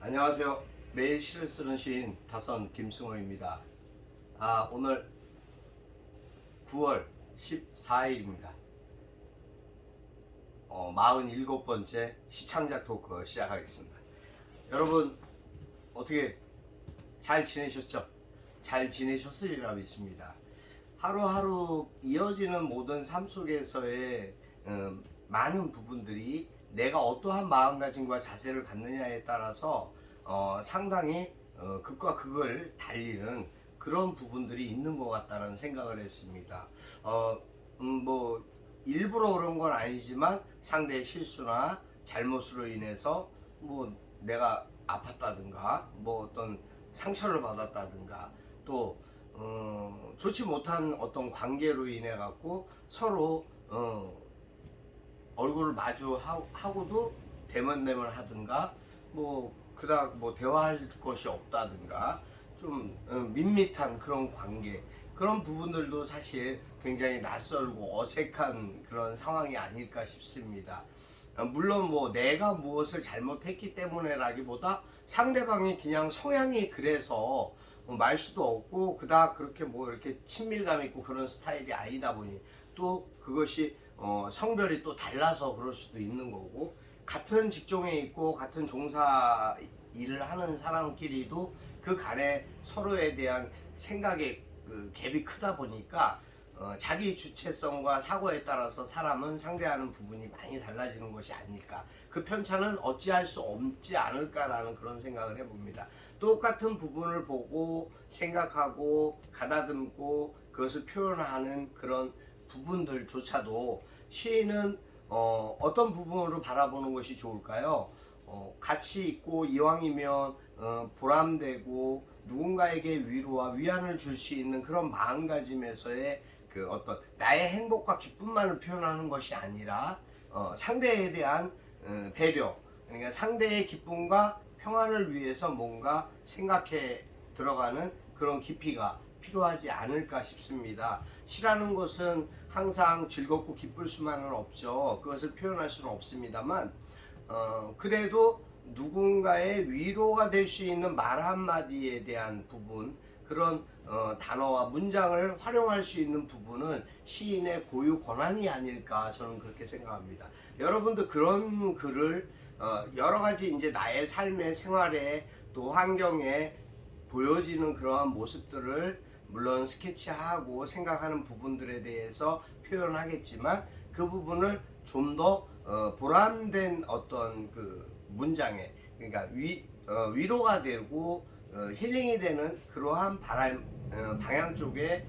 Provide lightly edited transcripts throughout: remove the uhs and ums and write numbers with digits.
안녕하세요. 매일 시를 쓰는 시인 다선 김승호입니다. 오늘 9월 14일입니다. 47번째 시창작 토크 시작하겠습니다. 여러분 어떻게 잘 지내셨죠? 잘 지내셨으리라 믿습니다. 하루하루 이어지는 모든 삶 속에서의 많은 부분들이 내가 어떠한 마음가짐과 자세를 갖느냐에 따라서 상당히 극과 극을 달리는 그런 부분들이 있는 것 같다는 생각을 했습니다. 뭐 일부러 그런 건 아니지만 상대의 실수나 잘못으로 인해서 뭐 내가 아팠다든가 뭐 어떤 상처를 받았다든가 또 좋지 못한 어떤 관계로 인해 갖고 서로 얼굴을 마주하고도 대면대면 하든가 뭐 그닥 뭐 대화할 것이 없다든가 좀 밋밋한 그런 관계, 그런 부분들도 사실 굉장히 낯설고 어색한 그런 상황이 아닐까 싶습니다. 물론 뭐 내가 무엇을 잘못했기 때문에라기보다 상대방이 그냥 성향이 그래서 말 수도 없고 그닥 그렇게 뭐 이렇게 친밀감 있고 그런 스타일이 아니다 보니 또 그것이 성별이 또 달라서 그럴 수도 있는 거고, 같은 직종에 있고 같은 종사 일을 하는 사람끼리도 그 간에 서로에 대한 생각의 그 갭이 크다 보니까 자기 주체성과 사고에 따라서 사람은 상대하는 부분이 많이 달라지는 것이 아닐까, 그 편차는 어찌할 수 없지 않을까라는 그런 생각을 해봅니다. 똑같은 부분을 보고 생각하고 가다듬고 그것을 표현하는 그런 부분들조차도 시인은 어떤 부분으로 바라보는 것이 좋을까요? 가치 있고 이왕이면 보람되고 누군가에게 위로와 위안을 줄 수 있는 그런 마음가짐에서의 그 어떤 나의 행복과 기쁨만을 표현하는 것이 아니라 상대에 대한 배려, 그러니까 상대의 기쁨과 평안을 위해서 뭔가 생각해 들어가는 그런 깊이가 필요하지 않을까 싶습니다. 시라는 것은 항상 즐겁고 기쁠 수만은 없죠. 그것을 표현할 수는 없습니다만 그래도 누군가의 위로가 될 수 있는 말 한마디에 대한 부분, 그런 단어와 문장을 활용할 수 있는 부분은 시인의 고유 권한이 아닐까, 저는 그렇게 생각합니다. 여러분도 그런 글을 여러 가지 이제 나의 삶의 생활에 또 환경에 보여지는 그러한 모습들을 물론 스케치하고 생각하는 부분들에 대해서 표현하겠지만 그 부분을 좀 더 보람된 어떤 그 문장에, 그러니까 위로가 되고 힐링이 되는 그러한 방향 쪽에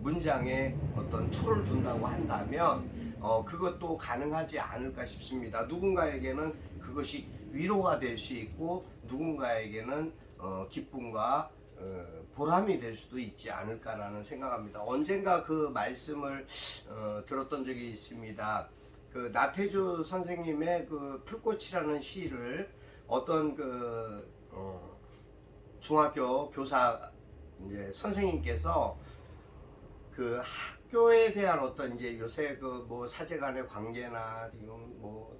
문장에 어떤 툴을 둔다고 한다면 그것도 가능하지 않을까 싶습니다. 누군가에게는 그것이 위로가 될 수 있고 누군가에게는 기쁨과 보람이 될 수도 있지 않을까라는 생각합니다. 언젠가 그 말씀을 들었던 적이 있습니다. 그 나태주 선생님의 그 풀꽃이라는 시를 어떤 그 중학교 교사 이제 선생님께서 그 학교에 대한 어떤 이제 요새 그 뭐 사제간의 관계나 지금 뭐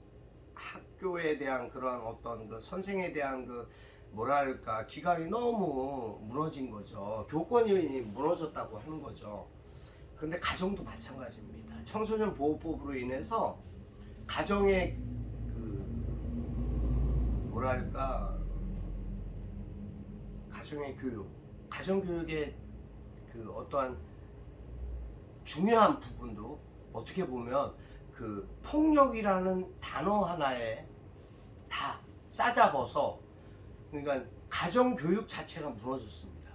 학교에 대한 그런 어떤 그 선생에 대한 그 뭐랄까 기강이 너무 무너진 거죠. 교권이 무너졌다고 하는 거죠. 근데 가정도 마찬가지입니다. 청소년 보호법으로 인해서 가정의 그 뭐랄까 가정의 교육, 가정 교육의 그 어떠한 중요한 부분도 어떻게 보면 그 폭력이라는 단어 하나에 다 싸잡아서, 그러니까 가정 교육 자체가 무너졌습니다.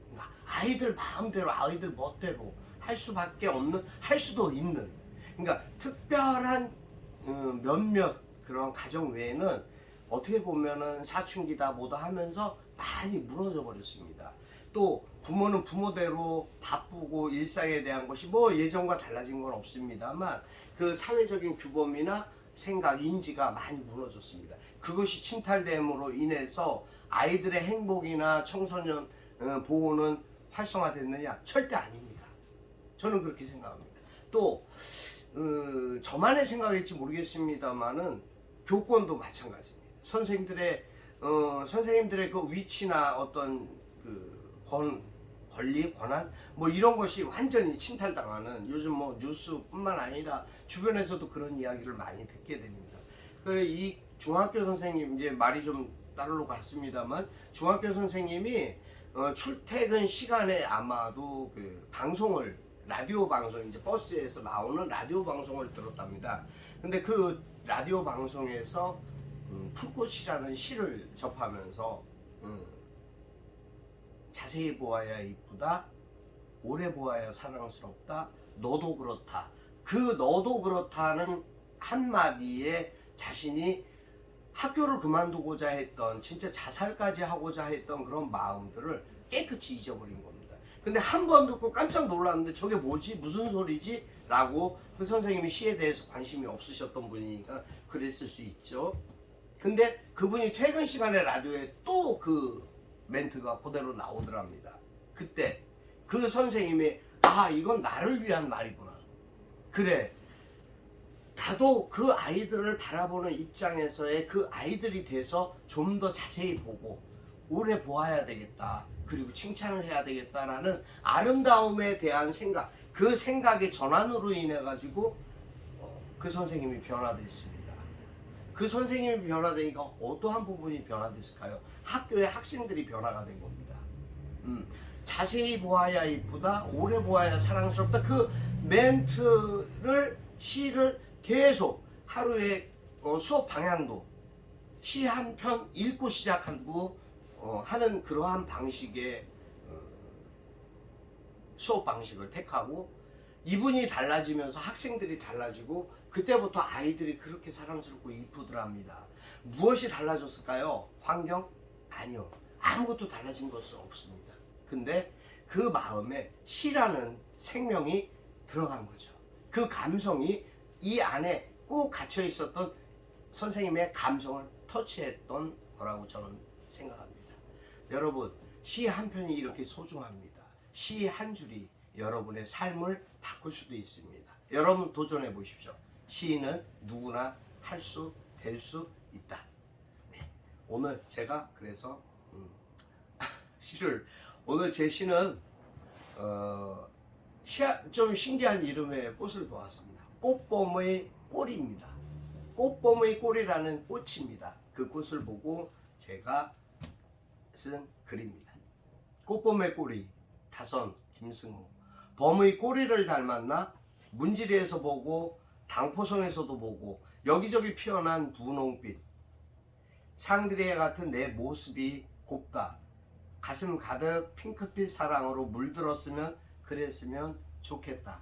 그러니까 아이들 마음대로 아이들 멋대로 할 수밖에 없는, 할 수도 있는, 그러니까 특별한 몇몇 그런 가정 외에는 어떻게 보면은 사춘기다 뭐다 하면서 많이 무너져 버렸습니다. 또 부모는 부모대로 바쁘고 일상에 대한 것이 뭐 예전과 달라진 건 없습니다만 그 사회적인 규범이나 생각, 인지가 많이 무너졌습니다. 그것이 침탈됨으로 인해서 아이들의 행복이나 청소년 보호는 활성화됐느냐? 절대 아닙니다. 저는 그렇게 생각합니다. 또 저만의 생각일지 모르겠습니다만은 교권도 마찬가지입니다. 선생들의 선생님들의 그 위치나 어떤 그 권리, 권한 뭐 이런 것이 완전히 침탈당하는 요즘 뭐 뉴스뿐만 아니라 주변에서도 그런 이야기를 많이 듣게 됩니다. 그래 이 중학교 선생님 이제 말이 좀 따르러 갔습니다만 중학교 선생님이 출퇴근 시간에 아마도 그 방송을 라디오 방송 이제 버스에서 나오는 라디오 방송을 들었답니다. 근데 그 라디오 방송에서 풀꽃이라는 시를 접하면서 자세히 보아야 이쁘다, 오래 보아야 사랑스럽다, 너도 그렇다. 그 너도 그렇다는 한마디에 자신이 학교를 그만두고자 했던 진짜 자살까지 하고자 했던 그런 마음들을 깨끗이 잊어버린 겁니다. 근데 한 번 듣고 깜짝 놀랐는데 저게 뭐지? 무슨 소리지? 라고 그 선생님이 시에 대해서 관심이 없으셨던 분이니까 그랬을 수 있죠. 근데 그분이 퇴근 시간에 라디오에 또 그 멘트가 그대로 나오더랍니다. 그때 그 선생님이 이건 나를 위한 말이구나. 그래 나도 그 아이들을 바라보는 입장에서의 그 아이들이 돼서 좀 더 자세히 보고 오래 보아야 되겠다. 그리고 칭찬을 해야 되겠다라는 아름다움에 대한 생각, 그 생각의 전환으로 인해 가지고 그 선생님이 변화됐습니다. 그 선생님이 변화되니까 어떠한 부분이 변화됐을까요? 학교의 학생들이 변화가 된 겁니다. 자세히 보아야 이쁘다, 오래 보아야 사랑스럽다. 그 멘트를 시를 계속 하루에 수업 방향도 시 한 편 읽고 시작하고 하는 그러한 방식의 수업 방식을 택하고 이분이 달라지면서 학생들이 달라지고 그때부터 아이들이 그렇게 사랑스럽고 이쁘더랍니다. 무엇이 달라졌을까요? 환경? 아니요. 아무것도 달라진 것은 없습니다. 근데 그 마음에 시라는 생명이 들어간 거죠. 그 감성이 이 안에 꼭 갇혀 있었던 선생님의 감성을 터치했던 거라고 저는 생각합니다. 여러분, 시 한 편이 이렇게 소중합니다. 시 한 줄이 여러분의 삶을 바꿀 수도 있습니다. 여러분 도전해 보십시오. 시인은 누구나 할 수, 될 수 있다. 네. 오늘 제가 그래서 오늘 제 시는 좀 신기한 이름의 꽃을 보았습니다. 꽃봄의 꼬리입니다. 꽃봄의 꼬리라는 꽃입니다. 그 꽃을 보고 제가 쓴 글입니다. 꽃봄의 꼬리, 다선, 김승호. 범의 꼬리를 닮았나? 문지리에서 보고 당포성에서도 보고 여기저기 피어난 분홍빛 상드리에 같은 내 모습이 곱다. 가슴 가득 핑크빛 사랑으로 물들었으면 그랬으면 좋겠다.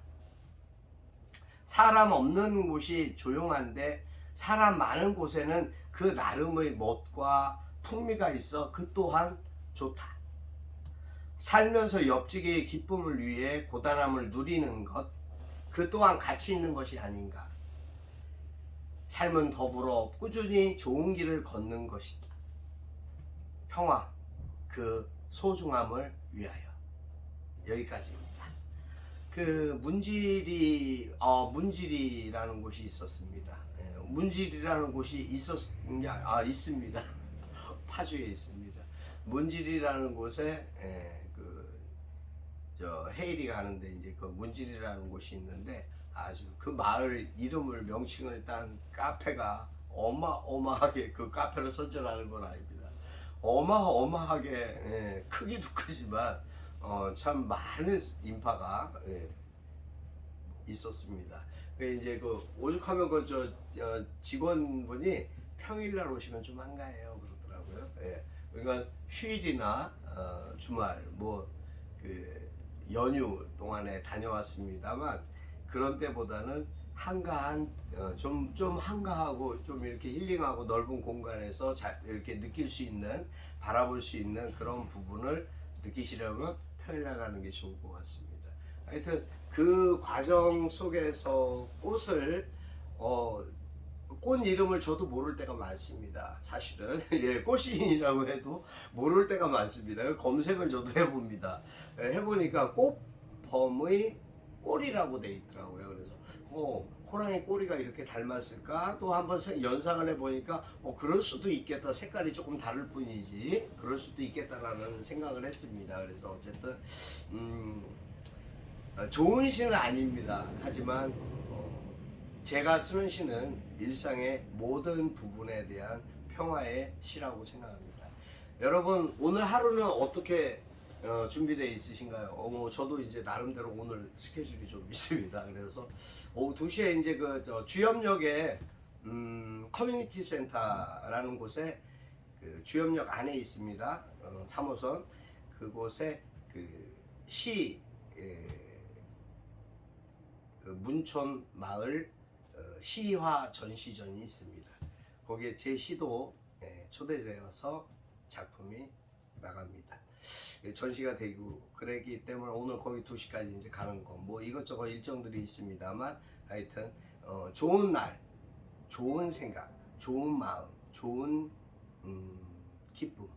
사람 없는 곳이 조용한데 사람 많은 곳에는 그 나름의 멋과 풍미가 있어 그 또한 좋다. 살면서 옆지기의 기쁨을 위해 고단함을 누리는 것, 그 또한 가치 있는 것이 아닌가. 삶은 더불어 꾸준히 좋은 길을 걷는 것이다. 평화, 그 소중함을 위하여. 여기까지입니다. 그 문지리라는 곳이 있었습니다. 문지리라는 곳이 있습니다. 파주에 있습니다. 문지리라는 곳에 헤일이 가는데 이제 그 문지리라는 곳이 있는데 아주 그 마을 이름을 명칭을 딴 카페가 어마어마하게 그 카페를 선전하는 건 아닙니다. 어마어마하게 크기도 크지만 참 많은 인파가 있었습니다. 이제 그 오죽하면 직원분이 평일날 오시면 좀 한가해요 그러더라고요. 그러니까 휴일이나 주말 그 연휴 동안에 다녀왔습니다만 그런 때보다는 한가한 좀 한가하고 좀 이렇게 힐링하고 넓은 공간에서 이렇게 느낄 수 있는 바라볼 수 있는 그런 부분을 느끼시려면 평일날 가는 게 좋을 것 같습니다. 하여튼 그 과정 속에서 꽃 이름을 저도 모를 때가 많습니다. 사실은 꽃시인이라고 해도 모를 때가 많습니다. 검색을 저도 해봅니다. 해보니까 꽃범의 꼴이라고 돼 있더라고요. 그래서 호랑이 꼬리가 이렇게 닮았을까? 또 한번 연상을 해보니까 그럴 수도 있겠다. 색깔이 조금 다를 뿐이지 그럴 수도 있겠다라는 생각을 했습니다. 그래서 어쨌든 좋은 시는 아닙니다. 하지만 제가 쓰는 시는 일상의 모든 부분에 대한 평화의 시라고 생각합니다. 여러분 오늘 하루는 어떻게 준비되어 있으신가요? 저도 이제 나름대로 오늘 스케줄이 좀 있습니다. 그래서 오후 2시에 이제 주염역에 커뮤니티 센터라는 곳에 주염역 안에 있습니다. 3호선 그곳에 시 문촌 마을 시화 전시전이 있습니다. 거기에 제 시도 초대되어서 작품이 나갑니다. 전시가 되고 그러기 때문에 오늘 거기 2시까지 이제 가는 거 뭐 이것저것 일정들이 있습니다만 하여튼 좋은 날, 좋은 생각, 좋은 마음, 좋은 기쁨,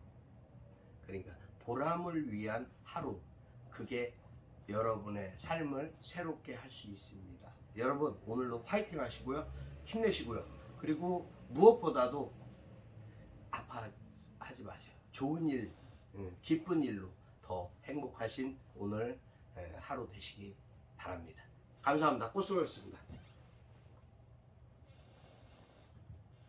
그러니까 보람을 위한 하루, 그게 여러분의 삶을 새롭게 할 수 있습니다. 여러분 오늘도 화이팅 하시고요. 힘내시고요. 그리고 무엇보다도 아파하지 마세요. 좋은 일, 기쁜 일로 더 행복하신 오늘 하루 되시기 바랍니다. 감사합니다. 꽃수고였습니다.